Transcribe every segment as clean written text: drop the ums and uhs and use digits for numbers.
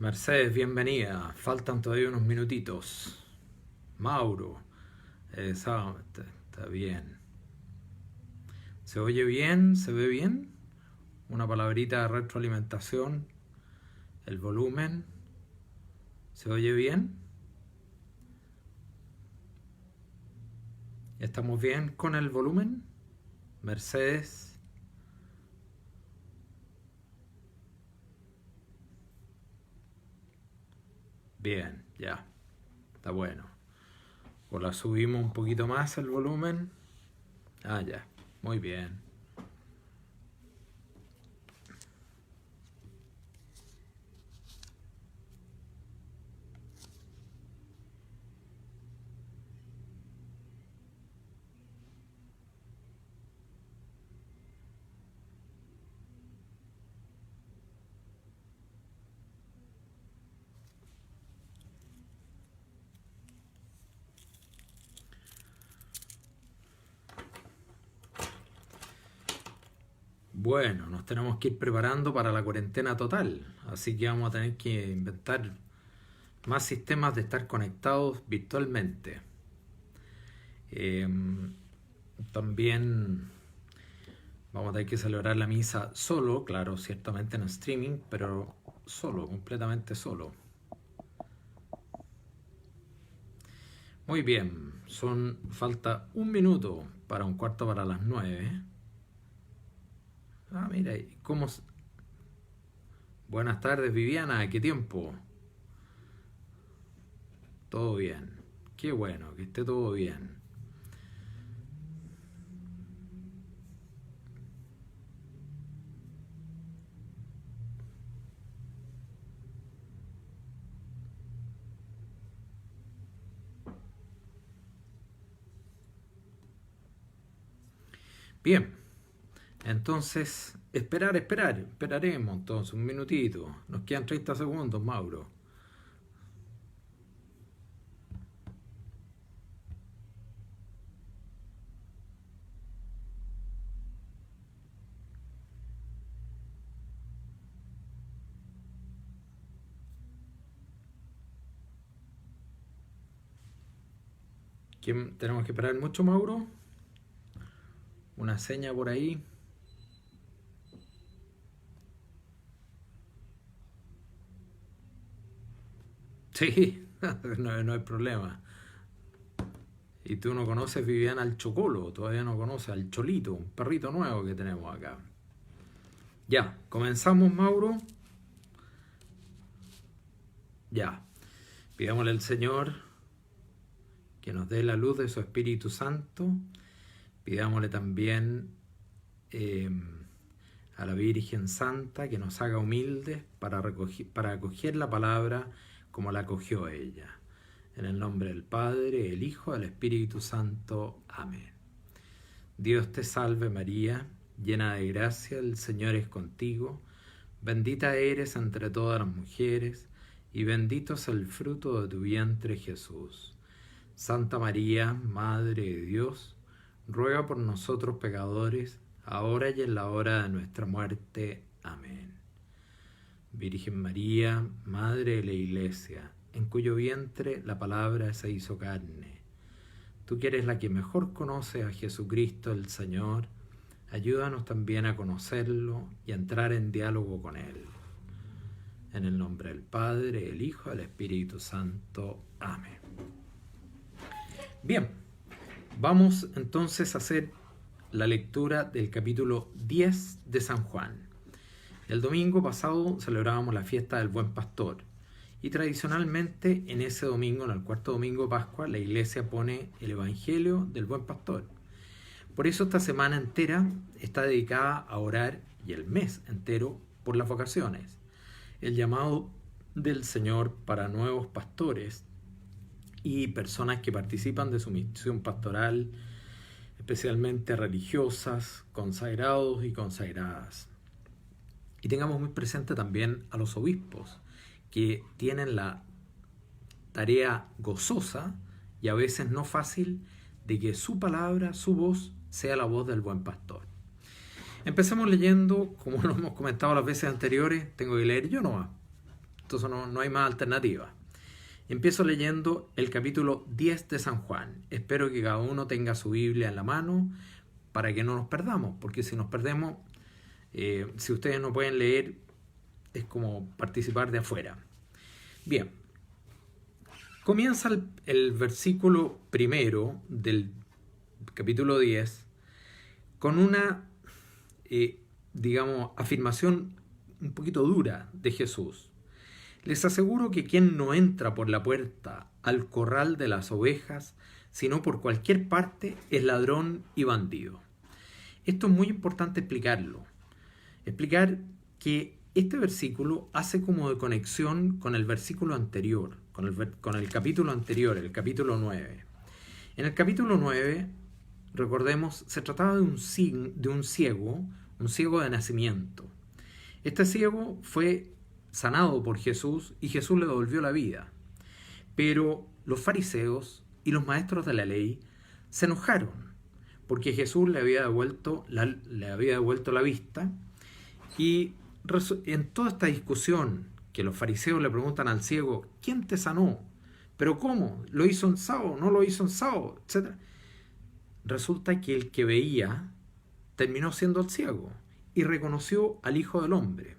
Mercedes, bienvenida. Faltan todavía unos minutitos. Mauro, está bien. ¿Se oye bien? ¿Se ve bien? Una palabrita de retroalimentación. El volumen. ¿Se oye bien? ¿Estamos bien con el volumen? Mercedes. Bien, ya. Está bueno. O la subimos un poquito más el volumen. Ah, ya. Muy bien. Bueno, nos tenemos que ir preparando para la cuarentena total, así que vamos a tener que inventar más sistemas de estar conectados virtualmente. Eh, También vamos a tener que celebrar la misa solo, claro, ciertamente en streaming, pero solo, completamente solo. Muy bien, falta un minuto para un cuarto para las 9. Ah, mira, ¿cómo? Buenas tardes, Viviana, ¿qué tiempo? Todo bien. Qué bueno, que esté todo bien. Bien, entonces, esperaremos entonces un minutito. Nos quedan 30 segundos, Mauro. ¿Tenemos que esperar mucho, Mauro? Una seña por ahí. Sí, no hay problema. Y tú no conoces, Viviana, al Chocolo, todavía no conoces al Cholito, un perrito nuevo que tenemos acá. Ya, comenzamos, Mauro. Ya, pidámosle al Señor que nos dé la luz de su Espíritu Santo. Pidámosle también eh, a la Virgen Santa que nos haga humildes para acoger la palabra como la acogió ella. En el nombre del Padre, el Hijo, del Espíritu Santo. Amén. Dios te salve María, llena de gracia, el Señor es contigo. Bendita eres entre todas las mujeres, y bendito es el fruto de tu vientre Jesús. Santa María, Madre de Dios, ruega por nosotros pecadores, ahora y en la hora de nuestra muerte. Amén. Virgen María, Madre de la Iglesia, en cuyo vientre la palabra se hizo carne. Tú que eres la que mejor conoce a Jesucristo el Señor, ayúdanos también a conocerlo y a entrar en diálogo con Él. En el nombre del Padre, el Hijo, del Espíritu Santo. Amén. Bien, vamos entonces a hacer la lectura del capítulo 10 de San Juan. El domingo pasado celebrábamos la fiesta del Buen Pastor y tradicionalmente en ese domingo, en el cuarto domingo de Pascua, la iglesia pone el Evangelio del Buen Pastor. Por eso esta semana entera está dedicada a orar y el mes entero por las vocaciones, el llamado del Señor para nuevos pastores y personas que participan de su misión pastoral, especialmente religiosas, consagrados y consagradas. Y tengamos muy presente también a los obispos, que tienen la tarea gozosa y a veces no fácil de que su palabra, su voz, sea la voz del buen pastor. Empecemos leyendo, como lo hemos comentado las veces anteriores, tengo que leer yo nomás. Entonces no hay más alternativa. Empiezo leyendo el capítulo 10 de San Juan. Espero que cada uno tenga su Biblia en la mano para que no nos perdamos, porque si nos perdemos, si ustedes no pueden leer, es como participar de afuera. Bien, comienza el versículo primero del capítulo 10 con una, afirmación un poquito dura de Jesús. Les aseguro que quien no entra por la puerta al corral de las ovejas, sino por cualquier parte, es ladrón y bandido. Esto es muy importante explicarlo. Explicar que este versículo hace como de conexión con el versículo anterior, con el capítulo anterior, el capítulo 9. En el capítulo 9, recordemos, se trataba de un ciego de nacimiento. Este ciego fue sanado por Jesús y Jesús le devolvió la vida. Pero los fariseos y los maestros de la ley se enojaron porque Jesús le había devuelto la vista, y en toda esta discusión que los fariseos le preguntan al ciego, ¿quién te sanó? ¿Pero cómo? ¿Lo hizo en sábado? ¿No lo hizo en sábado? Etcétera. Resulta que el que veía terminó siendo el ciego y reconoció al Hijo del Hombre.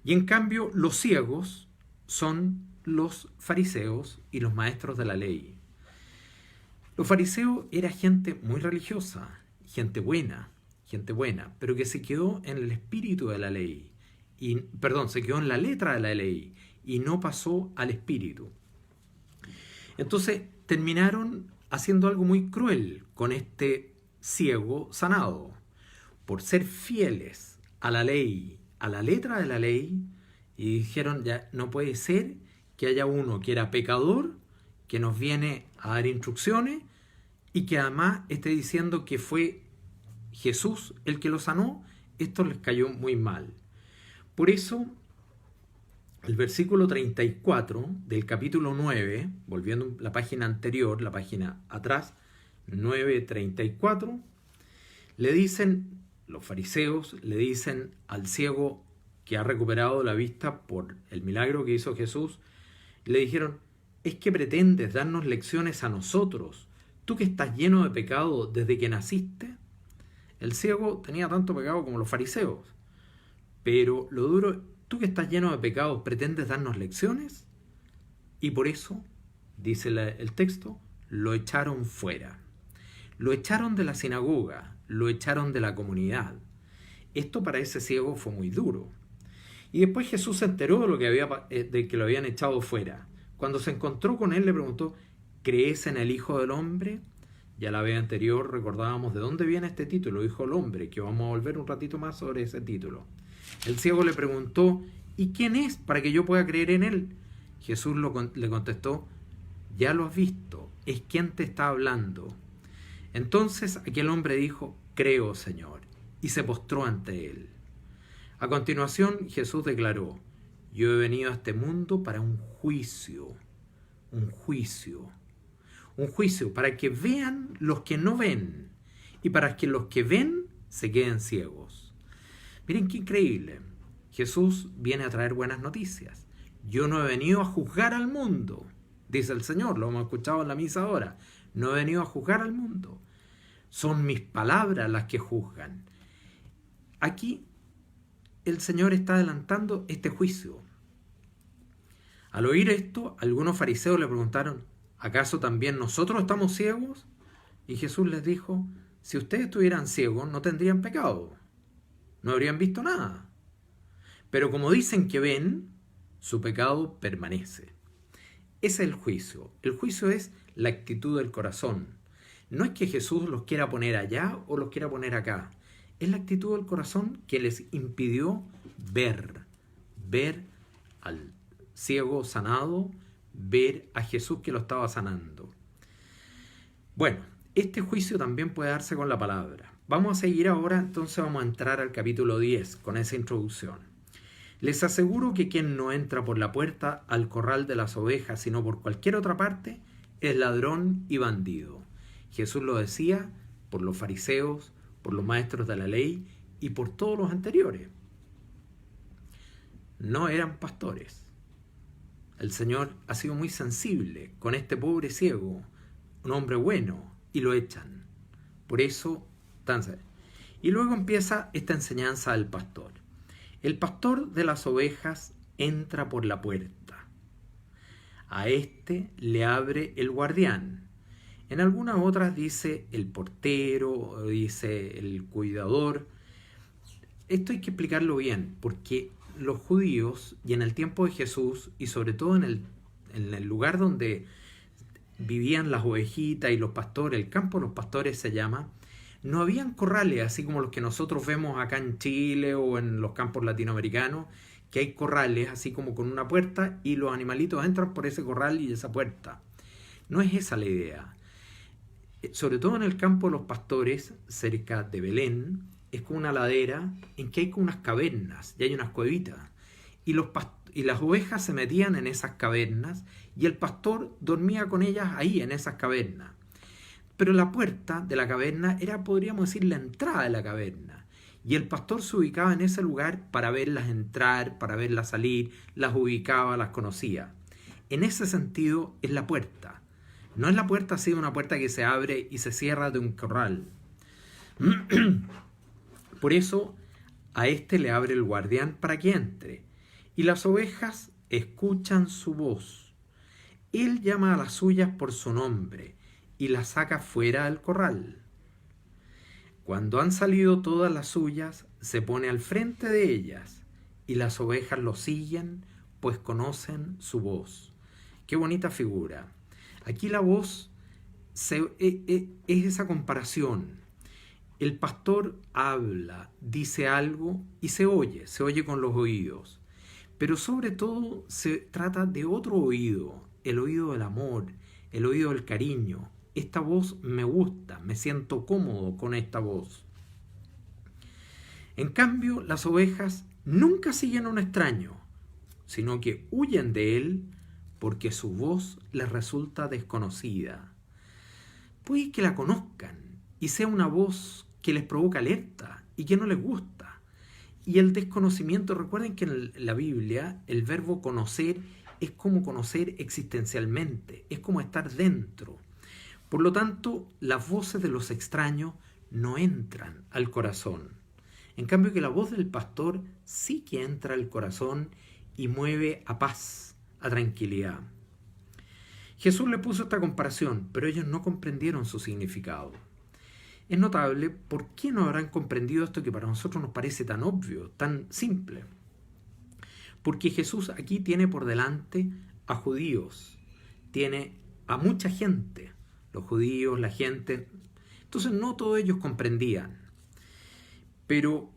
Y en cambio los ciegos son los fariseos y los maestros de la ley. Los fariseos era gente muy religiosa, gente buena, pero que se quedó en el espíritu de la ley, se quedó en la letra de la ley y no pasó al espíritu. Entonces terminaron haciendo algo muy cruel con este ciego sanado. Por ser fieles a la ley, a la letra de la ley, y dijeron, ya no puede ser que haya uno que era pecador, que nos viene a dar instrucciones y que además esté diciendo que fue Jesús el que lo sanó. Esto les cayó muy mal. Por eso, el versículo 34 del capítulo 9, volviendo la página anterior, la página atrás, 9:34, los fariseos le dicen al ciego que ha recuperado la vista por el milagro que hizo Jesús, le dijeron, ¿es que pretendes darnos lecciones a nosotros, tú que estás lleno de pecado desde que naciste? El ciego tenía tanto pecado como los fariseos, pero lo duro, tú que estás lleno de pecados, ¿pretendes darnos lecciones? Y por eso, dice el texto, lo echaron fuera. Lo echaron de la sinagoga, lo echaron de la comunidad. Esto para ese ciego fue muy duro. Y después Jesús se enteró de que lo habían echado fuera. Cuando se encontró con él le preguntó, ¿crees en el Hijo del Hombre? Ya la vez anterior recordábamos de dónde viene este título, Hijo del Hombre, que vamos a volver un ratito más sobre ese título. El ciego le preguntó, ¿y quién es para que yo pueda creer en él? Jesús le contestó, ya lo has visto, es quien te está hablando. Entonces aquel hombre dijo, creo, Señor, y se postró ante él. A continuación Jesús declaró, yo he venido a este mundo para un juicio para que vean los que no ven y para que los que ven se queden ciegos. Miren qué increíble. Jesús viene a traer buenas noticias. Yo no he venido a juzgar al mundo, dice el Señor, lo hemos escuchado en la misa ahora. No he venido a juzgar al mundo. Son mis palabras las que juzgan. Aquí el Señor está adelantando este juicio. Al oír esto, algunos fariseos le preguntaron, ¿acaso también nosotros estamos ciegos? Y Jesús les dijo, si ustedes estuvieran ciegos no tendrían pecado, no habrían visto nada. Pero como dicen que ven, su pecado permanece. Ese es el juicio. El juicio es la actitud del corazón. No es que Jesús los quiera poner allá o los quiera poner acá. Es la actitud del corazón que les impidió ver al ciego sanado, ver a Jesús que lo estaba sanando. Bueno, este juicio también puede darse con la palabra. Vamos a seguir ahora, entonces vamos a entrar al capítulo 10 con esa introducción. Les aseguro que quien no entra por la puerta al corral de las ovejas, sino por cualquier otra parte, es ladrón y bandido. Jesús lo decía por los fariseos, por los maestros de la ley y por todos los anteriores. No eran pastores, El Señor ha sido muy sensible con este pobre ciego, un hombre bueno, y lo echan. Por eso, y luego empieza esta enseñanza del pastor. El pastor de las ovejas entra por la puerta. A este le abre el guardián. En algunas otras dice el portero, dice el cuidador. Esto hay que explicarlo bien, porque los judíos, y en el tiempo de Jesús, y sobre todo en el lugar donde vivían las ovejitas y los pastores, el campo de los pastores se llama, no habían corrales así como los que nosotros vemos acá en Chile o en los campos latinoamericanos, que hay corrales así como con una puerta y los animalitos entran por ese corral y esa puerta. No es esa la idea. Sobre todo en el campo de los pastores, cerca de Belén, es como una ladera en que hay como unas cavernas y hay unas cuevitas. Y las ovejas se metían en esas cavernas y el pastor dormía con ellas ahí, en esas cavernas. Pero la puerta de la caverna era, podríamos decir, la entrada de la caverna. Y el pastor se ubicaba en ese lugar para verlas entrar, para verlas salir, las ubicaba, las conocía. En ese sentido es la puerta. No es la puerta así, una puerta que se abre y se cierra de un corral. Por eso a este le abre el guardián para que entre. Y las ovejas escuchan su voz. Él llama a las suyas por su nombre y las saca fuera del corral. Cuando han salido todas las suyas, se pone al frente de ellas y las ovejas lo siguen, pues conocen su voz. Qué bonita figura. Aquí la voz es esa comparación. El pastor habla, dice algo y se oye con los oídos. Pero sobre todo se trata de otro oído, el oído del amor, el oído del cariño. Esta voz me gusta, me siento cómodo con esta voz. En cambio, las ovejas nunca siguen a un extraño, sino que huyen de él porque su voz les resulta desconocida. Puede que la conozcan y sea una voz que les provoca alerta y que no les gusta. Y el desconocimiento, recuerden que en la Biblia el verbo conocer es como conocer existencialmente, es como estar dentro. Por lo tanto, las voces de los extraños no entran al corazón. En cambio que la voz del pastor sí que entra al corazón y mueve a paz, a tranquilidad. Jesús le puso esta comparación, pero ellos no comprendieron su significado. Es notable por qué no habrán comprendido esto que para nosotros nos parece tan obvio, tan simple. Porque Jesús aquí tiene por delante a judíos, tiene a mucha gente, los judíos, la gente. Entonces no todos ellos comprendían. Pero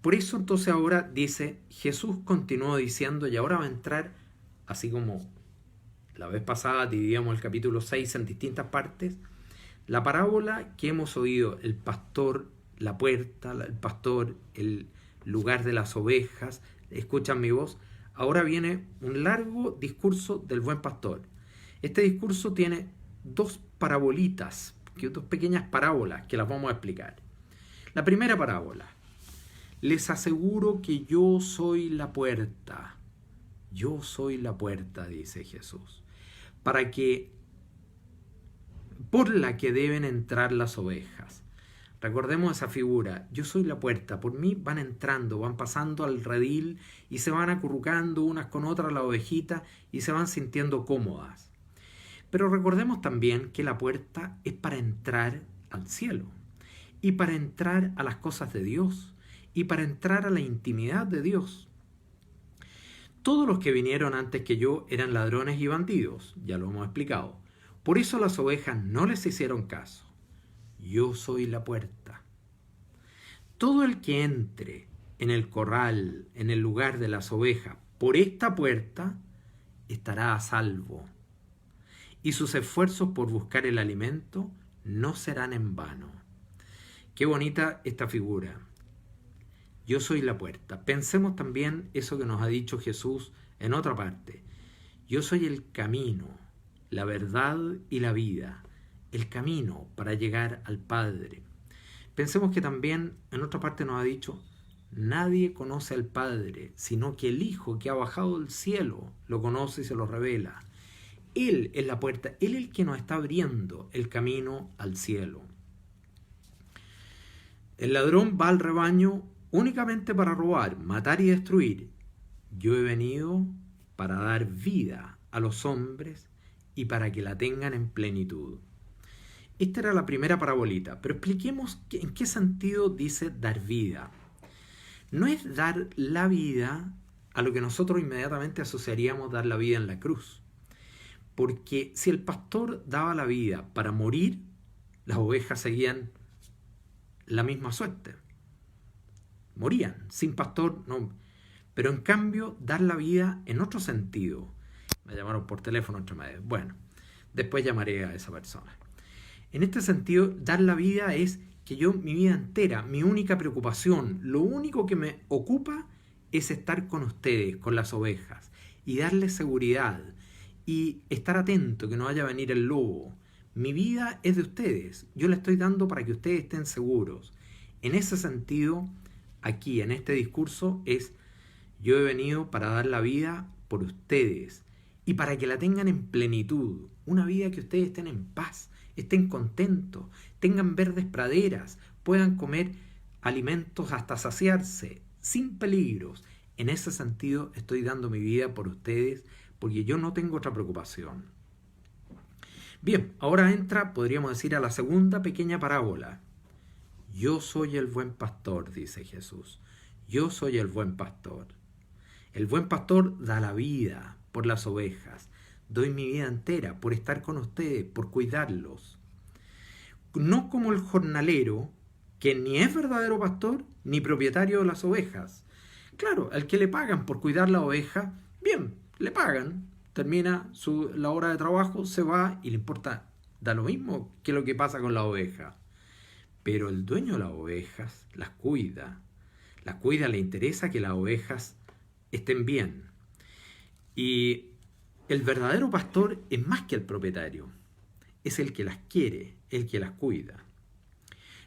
por eso entonces ahora dice, Jesús continuó diciendo, y ahora va a entrar, así como la vez pasada dividíamos el capítulo 6 en distintas partes, la parábola que hemos oído, el pastor, la puerta, el pastor, el lugar de las ovejas, escuchan mi voz, ahora viene un largo discurso del buen pastor. Este discurso tiene dos parabolitas, dos pequeñas parábolas que las vamos a explicar. La primera parábola, les aseguro que yo soy la puerta. Yo soy la puerta, dice Jesús, por la que deben entrar las ovejas. Recordemos esa figura, yo soy la puerta, por mí van entrando, van pasando al redil y se van acurrucando unas con otras las ovejitas y se van sintiendo cómodas. Pero recordemos también que la puerta es para entrar al cielo y para entrar a las cosas de Dios y para entrar a la intimidad de Dios. Todos los que vinieron antes que yo eran ladrones y bandidos, ya lo hemos explicado. Por eso las ovejas no les hicieron caso. Yo soy la puerta. Todo el que entre en el corral, en el lugar de las ovejas, por esta puerta, estará a salvo. Y sus esfuerzos por buscar el alimento no serán en vano. Qué bonita esta figura. Yo soy la puerta. Pensemos también eso que nos ha dicho Jesús en otra parte. Yo soy el camino, la verdad y la vida. El camino para llegar al Padre. Pensemos que también en otra parte nos ha dicho, Nadie conoce al Padre, sino que el Hijo que ha bajado del cielo lo conoce y se lo revela. Él es la puerta, Él es el que nos está abriendo el camino al cielo. El ladrón va al rebaño únicamente para robar, matar y destruir. Yo he venido para dar vida a los hombres y para que la tengan en plenitud. Esta era la primera parabolita, pero expliquemos en qué sentido dice dar vida. No es dar la vida a lo que nosotros inmediatamente asociaríamos dar la vida en la cruz. Porque si el pastor daba la vida para morir, las ovejas seguían la misma suerte. Morían, sin pastor no. Pero en cambio, dar la vida en otro sentido. Me llamaron por teléfono otra vez. Bueno, después llamaré a esa persona. En este sentido, dar la vida es que yo, mi vida entera, mi única preocupación, lo único que me ocupa es estar con ustedes, con las ovejas, y darles seguridad, y estar atento que no vaya a venir el lobo. Mi vida es de ustedes, yo la estoy dando para que ustedes estén seguros. En ese sentido, aquí, en este discurso, es: yo he venido para dar la vida por ustedes, y para que la tengan en plenitud, una vida que ustedes estén en paz, estén contentos, tengan verdes praderas, puedan comer alimentos hasta saciarse, sin peligros. En ese sentido estoy dando mi vida por ustedes, porque yo no tengo otra preocupación. Bien, ahora entra, podríamos decir, a la segunda pequeña parábola. Yo soy el buen pastor, dice Jesús. Yo soy el buen pastor. El buen pastor da la vida por las ovejas. Doy mi vida entera por estar con ustedes, por cuidarlos. No como el jornalero, que ni es verdadero pastor ni propietario de las ovejas. Claro, al que le pagan por cuidar la oveja, bien, le pagan, termina la hora de trabajo, se va y le importa, da lo mismo que lo que pasa con la oveja. Pero el dueño de las ovejas las cuida, le interesa que las ovejas estén bien. Y el verdadero pastor es más que el propietario, es el que las quiere, el que las cuida.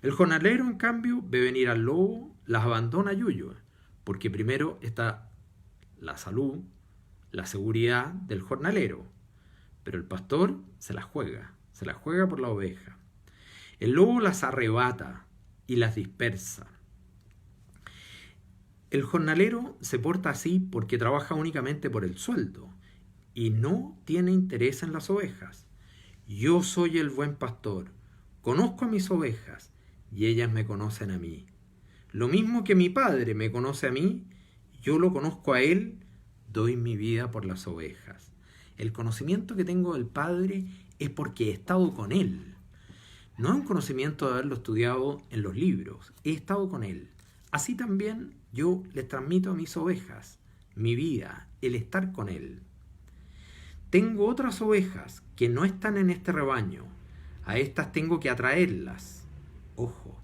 El jornalero, en cambio, ve venir al lobo, las abandona a yuyo, porque primero está la salud, la seguridad del jornalero, pero el pastor se la juega por la oveja. El lobo las arrebata y las dispersa. El jornalero se porta así porque trabaja únicamente por el sueldo y no tiene interés en las ovejas. Yo soy el buen pastor, conozco a mis ovejas y ellas me conocen a mí. Lo mismo que mi Padre me conoce a mí, yo lo conozco a Él, doy mi vida por las ovejas. El conocimiento que tengo del Padre es porque he estado con Él. No es un conocimiento de haberlo estudiado en los libros, he estado con Él. Así también yo les transmito a mis ovejas mi vida, el estar con Él. Tengo otras ovejas que no están en este rebaño. A estas tengo que atraerlas. Ojo,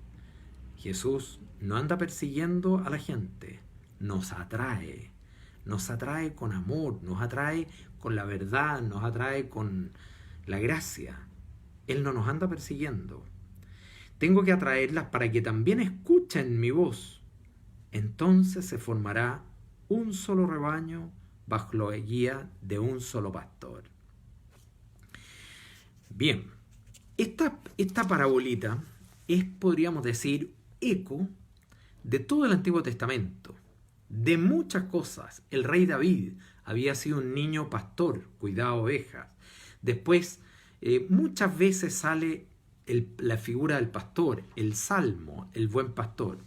Jesús no anda persiguiendo a la gente. Nos atrae con amor, nos atrae con la verdad, nos atrae con la gracia. Él no nos anda persiguiendo. Tengo que atraerlas para que también escuchen mi voz. Entonces se formará un solo rebaño bajo la guía de un solo pastor. Bien, esta parabolita es, podríamos decir, eco de todo el Antiguo Testamento, de muchas cosas. El rey David había sido un niño pastor, cuidaba ovejas. Después, muchas veces sale la figura del pastor, el salmo, el buen pastor.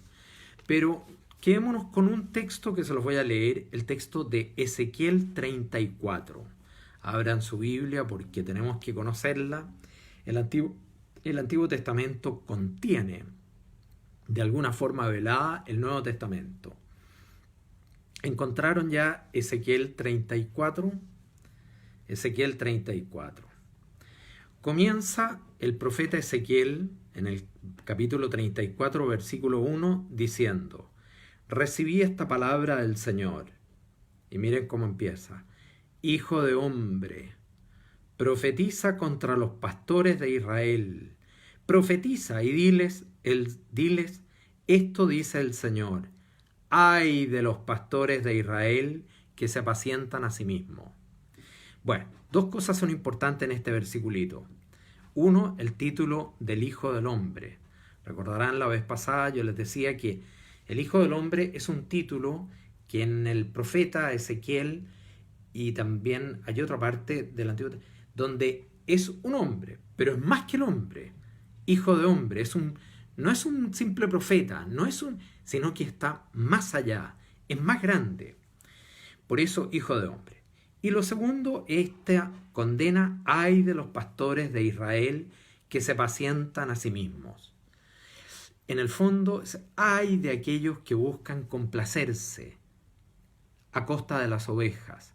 Pero quedémonos con un texto que se los voy a leer, el texto de Ezequiel 34. Abran su Biblia porque tenemos que conocerla. El Antiguo Testamento contiene, de alguna forma velada, el Nuevo Testamento. ¿Encontraron ya Ezequiel 34? Ezequiel 34. Comienza el profeta Ezequiel en el capítulo 34, versículo 1, diciendo: recibí esta palabra del Señor. Y miren cómo empieza: Hijo de hombre, profetiza contra los pastores de Israel. Profetiza y diles, esto dice el Señor: ay de los pastores de Israel que se apacientan a sí mismos. Bueno, dos cosas son importantes en este versiculito. Uno, el título del Hijo del Hombre. Recordarán la vez pasada yo les decía que el Hijo del Hombre es un título que en el profeta Ezequiel y también hay otra parte del Antiguo Testamento donde es un hombre, pero es más que el hombre, hijo de hombre, no es un simple profeta, sino que está más allá, es más grande. Por eso, hijo de hombre. Y lo segundo, esta condena, ay de los pastores de Israel que se apacientan a sí mismos. En el fondo, ay de aquellos que buscan complacerse a costa de las ovejas.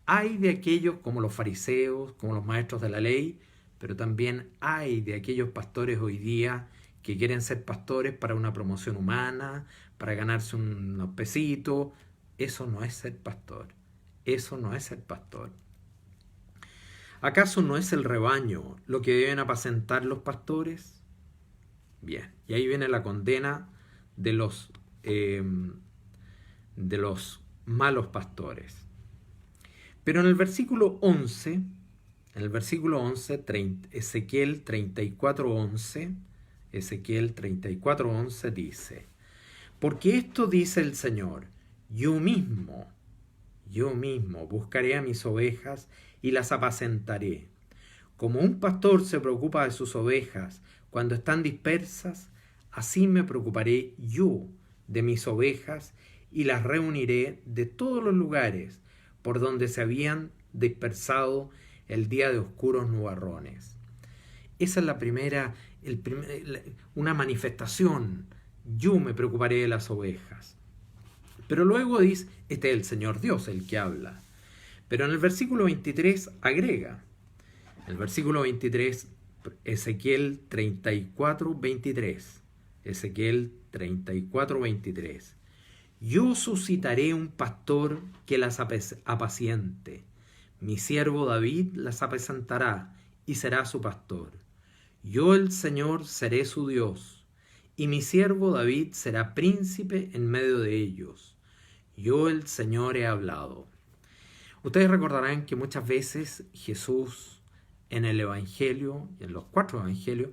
Hay de aquellos como los fariseos, como los maestros de la ley, pero también hay de aquellos pastores hoy día que quieren ser pastores para una promoción humana, para ganarse unos pesitos. Eso no es ser pastor. Eso no es ser pastor. ¿Acaso no es el rebaño lo que deben apacentar los pastores? Bien, y ahí viene la condena de los malos pastores. Pero en el versículo 11, Ezequiel 34:11 dice: porque esto dice el Señor, yo mismo buscaré a mis ovejas y las apacentaré. Como un pastor se preocupa de sus ovejas cuando están dispersas, así me preocuparé yo de mis ovejas y las reuniré de todos los lugares por donde se habían dispersado el día de oscuros nubarrones. Esa es la primera, una manifestación. Yo me preocuparé de las ovejas. Pero luego dice, este es el Señor Dios el que habla. Pero en el versículo 23 agrega, el versículo 23, Ezequiel 34:23. Yo suscitaré un pastor que las apaciente. Mi siervo David las apacentará y será su pastor. Yo el Señor seré su Dios, y mi siervo David será príncipe en medio de ellos. Yo el Señor he hablado. Ustedes recordarán que muchas veces Jesús en el Evangelio, en los 4 Evangelios,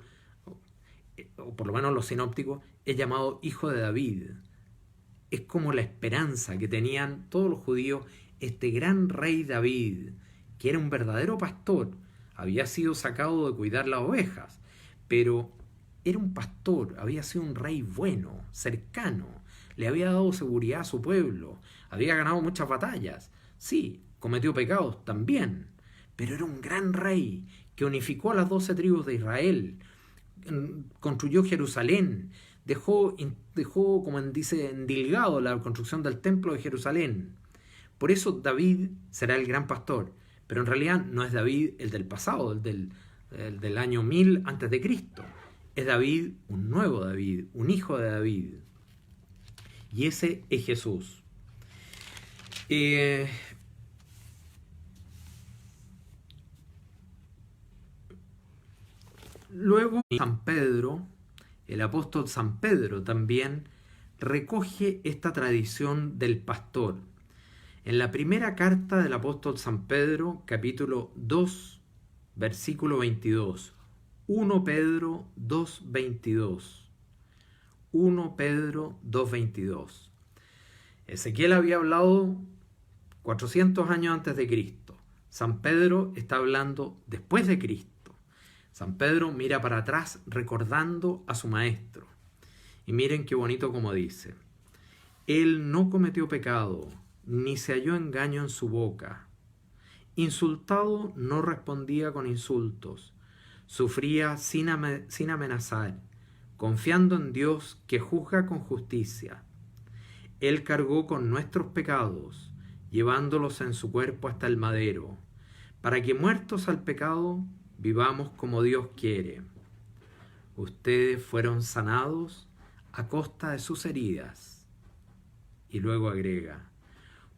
o por lo menos los sinópticos, es llamado Hijo de David. Es como la esperanza que tenían todos los judíos, este gran rey David, que era un verdadero pastor, había sido sacado de cuidar las ovejas, pero era un pastor, había sido un rey bueno, cercano, le había dado seguridad a su pueblo, había ganado muchas batallas, sí, cometió pecados también, pero era un gran rey que unificó a las 12 tribus de Israel, construyó Jerusalén, dejó como dice, endilgado la construcción del templo de Jerusalén. Por eso David será el gran pastor, pero en realidad no es David el del pasado, el del año 1000 antes de Cristo. Es David, un nuevo David, un hijo de David. Y ese es Jesús. Luego San Pedro, el apóstol San Pedro también recoge esta tradición del pastor. En la primera carta del apóstol San Pedro, capítulo 2, versículo 22. 1 Pedro 2:22. 1 Pedro 2:22. Ezequiel había hablado 400 años antes de Cristo. San Pedro está hablando después de Cristo. San Pedro mira para atrás recordando a su maestro. Y miren qué bonito como dice. Él no cometió pecado, ni se halló engaño en su boca. Insultado no respondía con insultos. Sufría sin amenazar, confiando en Dios que juzga con justicia. Él cargó con nuestros pecados, llevándolos en su cuerpo hasta el madero, para que muertos al pecado vivamos como Dios quiere. Ustedes fueron sanados a costa de sus heridas. Y luego agrega,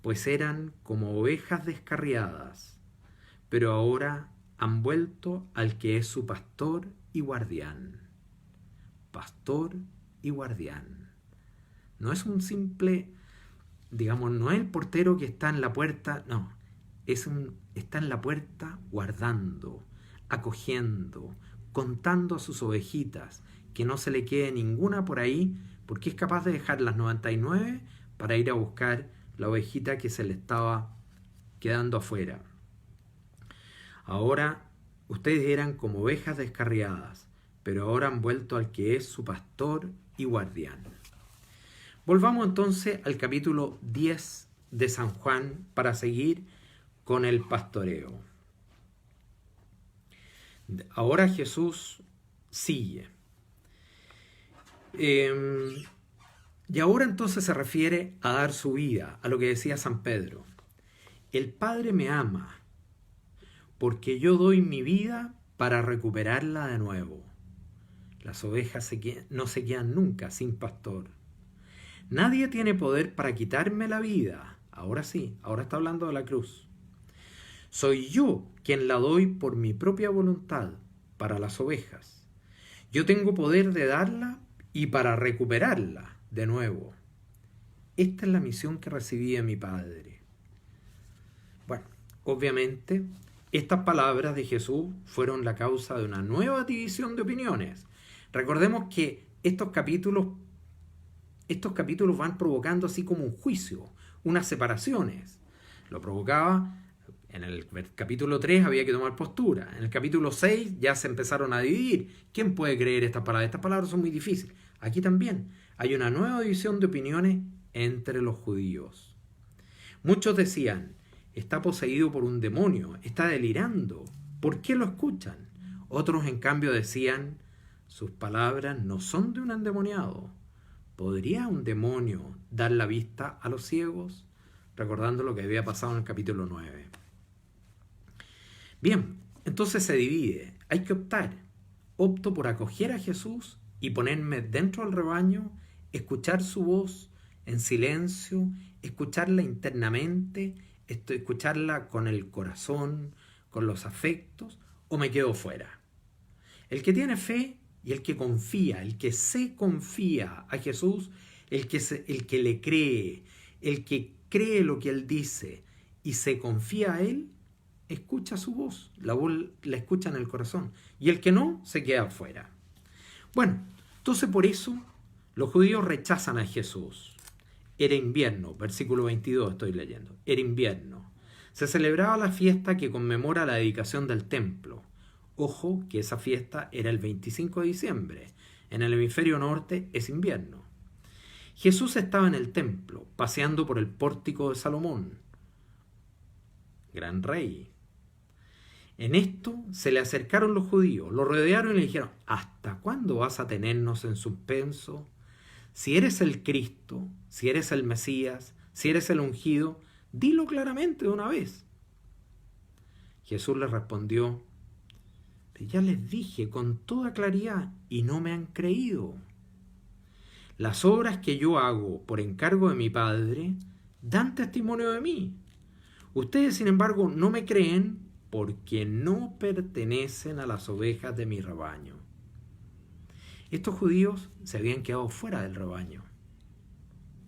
pues eran como ovejas descarriadas, pero ahora han vuelto al que es su pastor y guardián. Pastor y guardián. No es un simple digamos, no es el portero que está en la puerta, no, está en la puerta guardando, acogiendo, contando a sus ovejitas, que no se le quede ninguna por ahí, porque es capaz de dejar las 99 para ir a buscar la ovejita que se le estaba quedando afuera. Ahora ustedes eran como ovejas descarriadas, pero ahora han vuelto al que es su pastor y guardián. Volvamos entonces al capítulo 10 de San Juan para seguir con el pastoreo. Ahora Jesús sigue. Y ahora entonces se refiere a dar su vida, a lo que decía San Pedro. El Padre me ama, porque yo doy mi vida para recuperarla de nuevo. Las ovejas no se quedan nunca sin pastor. Nadie tiene poder para quitarme la vida. Ahora sí, ahora está hablando de la cruz. Soy yo quien la doy por mi propia voluntad para las ovejas. Yo tengo poder de darla y para recuperarla de nuevo. Esta es la misión que recibí de mi Padre. Bueno, obviamente, estas palabras de Jesús fueron la causa de una nueva división de opiniones. Recordemos que estos capítulos van provocando así como un juicio, unas separaciones. Lo provocaba, en el capítulo 3 había que tomar postura. En el capítulo 6 ya se empezaron a dividir. ¿Quién puede creer estas palabras? Estas palabras son muy difíciles. Aquí también hay una nueva división de opiniones entre los judíos. Muchos decían, está poseído por un demonio, está delirando. ¿Por qué lo escuchan? Otros en cambio decían, sus palabras no son de un endemoniado. ¿Podría un demonio dar la vista a los ciegos? Recordando lo que había pasado en el capítulo 9. Bien, entonces se divide. Hay que optar. Opto por acoger a Jesús y ponerme dentro del rebaño, escuchar su voz en silencio, escucharla internamente, escucharla con el corazón, con los afectos, o me quedo fuera. El que tiene fe y el que confía, el que se confía a Jesús, el que le cree, el que cree lo que Él dice y se confía a Él, escucha su voz la escucha en el corazón. Y el que no, se queda afuera. Bueno, entonces por eso los judíos rechazan a Jesús. Era invierno, versículo 22 estoy leyendo. Era invierno. Se celebraba la fiesta que conmemora la dedicación del templo. Ojo que esa fiesta era el 25 de diciembre. En el hemisferio norte es invierno. Jesús estaba en el templo, paseando por el pórtico de Salomón. Gran rey. En esto se le acercaron los judíos, lo rodearon y le dijeron, ¿hasta cuándo vas a tenernos en suspenso? Si eres el Cristo, si eres el Mesías, si eres el ungido, dilo claramente de una vez. Jesús les respondió, ya les dije con toda claridad y no me han creído. Las obras que yo hago por encargo de mi Padre dan testimonio de mí. Ustedes, sin embargo, no me creen porque no pertenecen a las ovejas de mi rebaño. Estos judíos se habían quedado fuera del rebaño.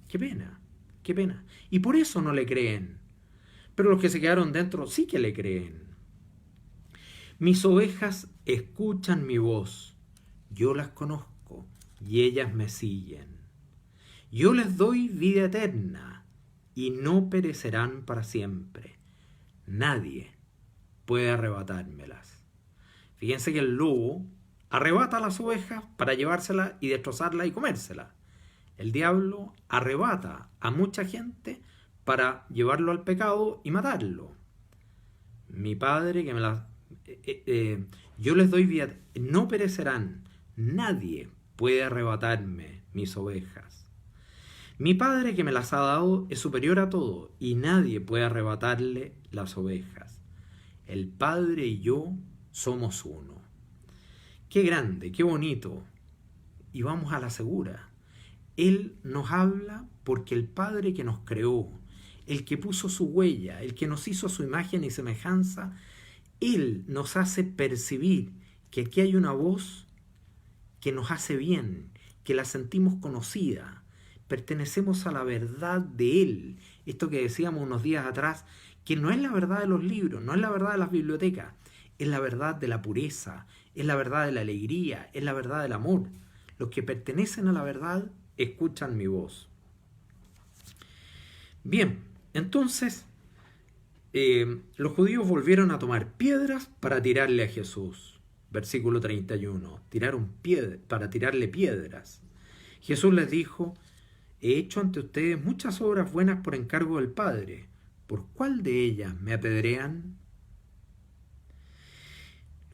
Qué pena, qué pena. Y por eso no le creen. Pero los que se quedaron dentro sí que le creen. Mis ovejas escuchan mi voz. Yo las conozco y ellas me siguen. Yo les doy vida eterna y no perecerán para siempre. Nadie puede arrebatármelas. Fíjense que el lobo arrebata a las ovejas para llevárselas y destrozarlas y comérselas. El diablo arrebata a mucha gente para llevarlo al pecado y matarlo. Mi Padre que me las... yo les doy vida, no perecerán, nadie puede arrebatarme mis ovejas. Mi Padre que me las ha dado es superior a todo y nadie puede arrebatarle las ovejas. El Padre y yo somos uno. Qué grande, qué bonito. Y vamos a la segura. Él nos habla porque el Padre que nos creó, el que puso su huella, el que nos hizo a su imagen y semejanza, Él nos hace percibir que aquí hay una voz que nos hace bien, que la sentimos conocida, pertenecemos a la verdad de Él. Esto que decíamos unos días atrás, que no es la verdad de los libros, no es la verdad de las bibliotecas, es la verdad de la pureza, es la verdad de la alegría, es la verdad del amor. Los que pertenecen a la verdad escuchan mi voz. Bien, entonces los judíos volvieron a tomar piedras para tirarle a Jesús. Versículo 31. Tiraron para tirarle piedras. Jesús les dijo: he hecho ante ustedes muchas obras buenas por encargo del Padre. ¿Por cuál de ellas me apedrean?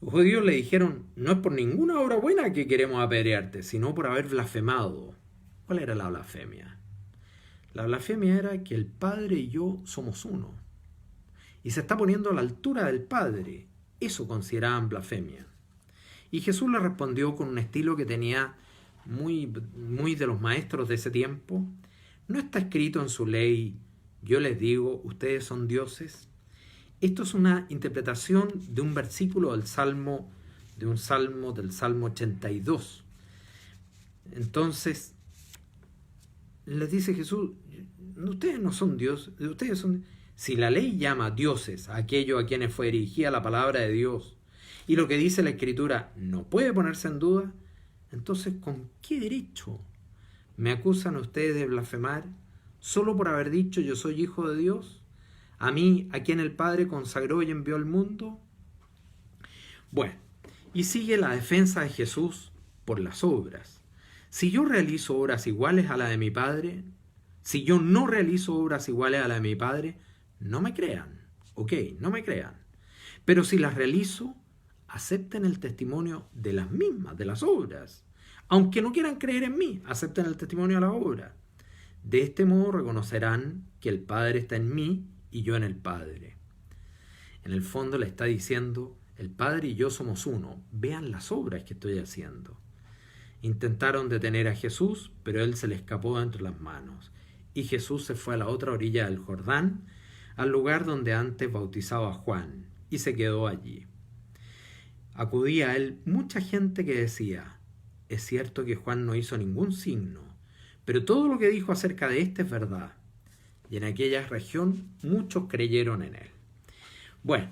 Los judíos le dijeron: no es por ninguna obra buena que queremos apedrearte, sino por haber blasfemado. ¿Cuál era la blasfemia? La blasfemia era que el Padre y yo somos uno. Y se está poniendo a la altura del Padre. Eso consideraban blasfemia. Y Jesús le respondió con un estilo que tenía muy de los maestros de ese tiempo. ¿No está escrito en su ley: yo les digo, ustedes son dioses? Esto es una interpretación de un versículo del Salmo 82. Entonces, les dice Jesús: ustedes no son dioses, ustedes son... Si la ley llama dioses a aquellos a quienes fue dirigida la palabra de Dios, y lo que dice la Escritura no puede ponerse en duda, entonces ¿con qué derecho me acusan ustedes de blasfemar solo por haber dicho yo soy hijo de Dios? A mí, a quien el Padre consagró y envió al mundo. Bueno, y sigue la defensa de Jesús por las obras. Si yo realizo obras iguales a la de mi Padre, si yo no realizo obras iguales a la de mi Padre, no me crean. Ok, no me crean. Pero si las realizo, acepten el testimonio de las mismas, de las obras. Aunque no quieran creer en mí, acepten el testimonio de la obra. De este modo reconocerán que el Padre está en mí y yo en el Padre. En el fondo le está diciendo: el Padre y yo somos uno. Vean las obras que estoy haciendo. Intentaron detener a Jesús, pero él se le escapó de entre las manos. Y Jesús se fue a la otra orilla del Jordán, al lugar donde antes bautizaba a Juan, y se quedó allí. Acudía a él mucha gente que decía: es cierto que Juan no hizo ningún signo, pero todo lo que dijo acerca de este es verdad. Y en aquella región muchos creyeron en él. Bueno,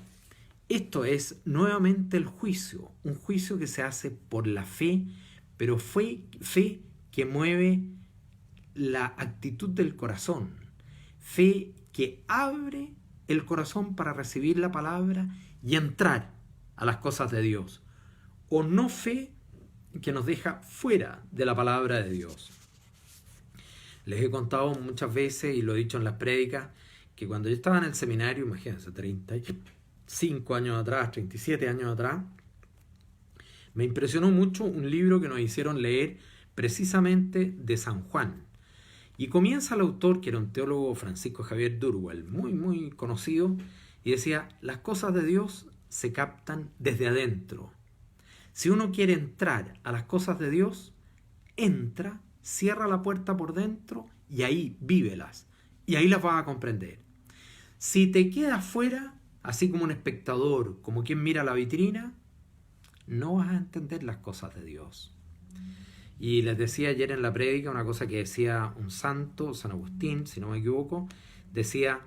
esto es nuevamente el juicio, un juicio que se hace por la fe, pero fe que mueve la actitud del corazón, fe que abre el corazón para recibir la palabra y entrar a las cosas de Dios, o no fe que nos deja fuera de la palabra de Dios. Les he contado muchas veces, y lo he dicho en las prédicas, que cuando yo estaba en el seminario, imagínense, 35 años atrás, 37 años atrás, me impresionó mucho un libro que nos hicieron leer precisamente de San Juan. Y comienza el autor, que era un teólogo, Francisco Javier Durwell, muy conocido, y decía: las cosas de Dios se captan desde adentro. Si uno quiere entrar a las cosas de Dios, entra, cierra la puerta por dentro y ahí vívelas. Y ahí las vas a comprender. Si te quedas fuera, así como un espectador, como quien mira la vitrina, no vas a entender las cosas de Dios. Y les decía ayer en la prédica una cosa que decía un santo, San Agustín, si no me equivoco, decía: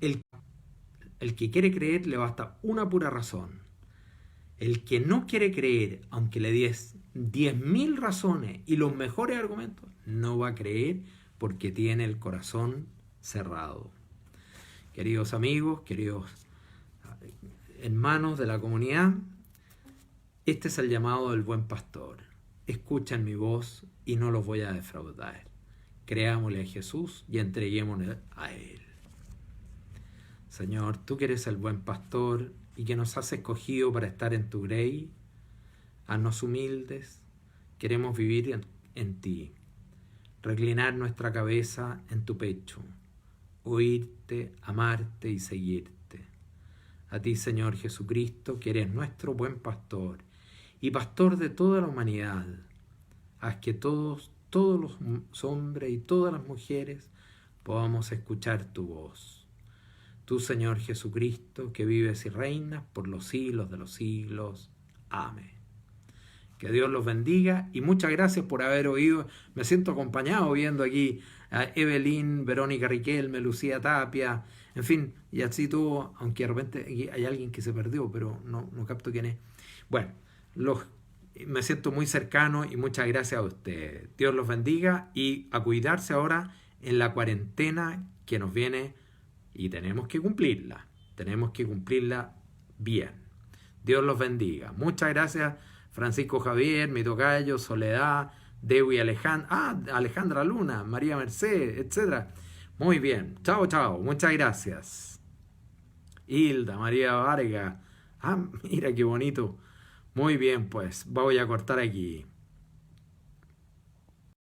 el que quiere creer le basta una pura razón. El que no quiere creer, aunque le des 10.000 razones y los mejores argumentos, no va a creer porque tiene el corazón cerrado. Queridos amigos, queridos hermanos de la comunidad, este es el llamado del buen pastor. Escuchen mi voz y no los voy a defraudar. Creámosle a Jesús y entreguémosle a Él. Señor, tú que eres el buen pastor y que nos has escogido para estar en tu grey, haznos humildes, queremos vivir en ti, reclinar nuestra cabeza en tu pecho, oírte, amarte y seguirte. A ti, Señor Jesucristo, que eres nuestro buen pastor y pastor de toda la humanidad, haz que todos los hombres y todas las mujeres podamos escuchar tu voz. Tú, Señor Jesucristo, que vives y reinas por los siglos de los siglos. Amén. Que Dios los bendiga y muchas gracias por haber oído. Me siento acompañado viendo aquí a Evelyn, Verónica Riquelme, Lucía Tapia, en fin, y así todo, aunque de repente aquí hay alguien que se perdió, pero no capto quién es. Bueno, me siento muy cercano y muchas gracias a ustedes. Dios los bendiga y a cuidarse ahora en la cuarentena que nos viene y tenemos que cumplirla. Tenemos que cumplirla bien. Dios los bendiga. Muchas gracias, Francisco Javier, mi tocayo, Soledad, Dewi Alejandra, Alejandra Luna, María Mercedes, etc. Muy bien. Chao, chao. Muchas gracias. Hilda, María Vargas. Mira qué bonito. Muy bien, pues voy a cortar aquí.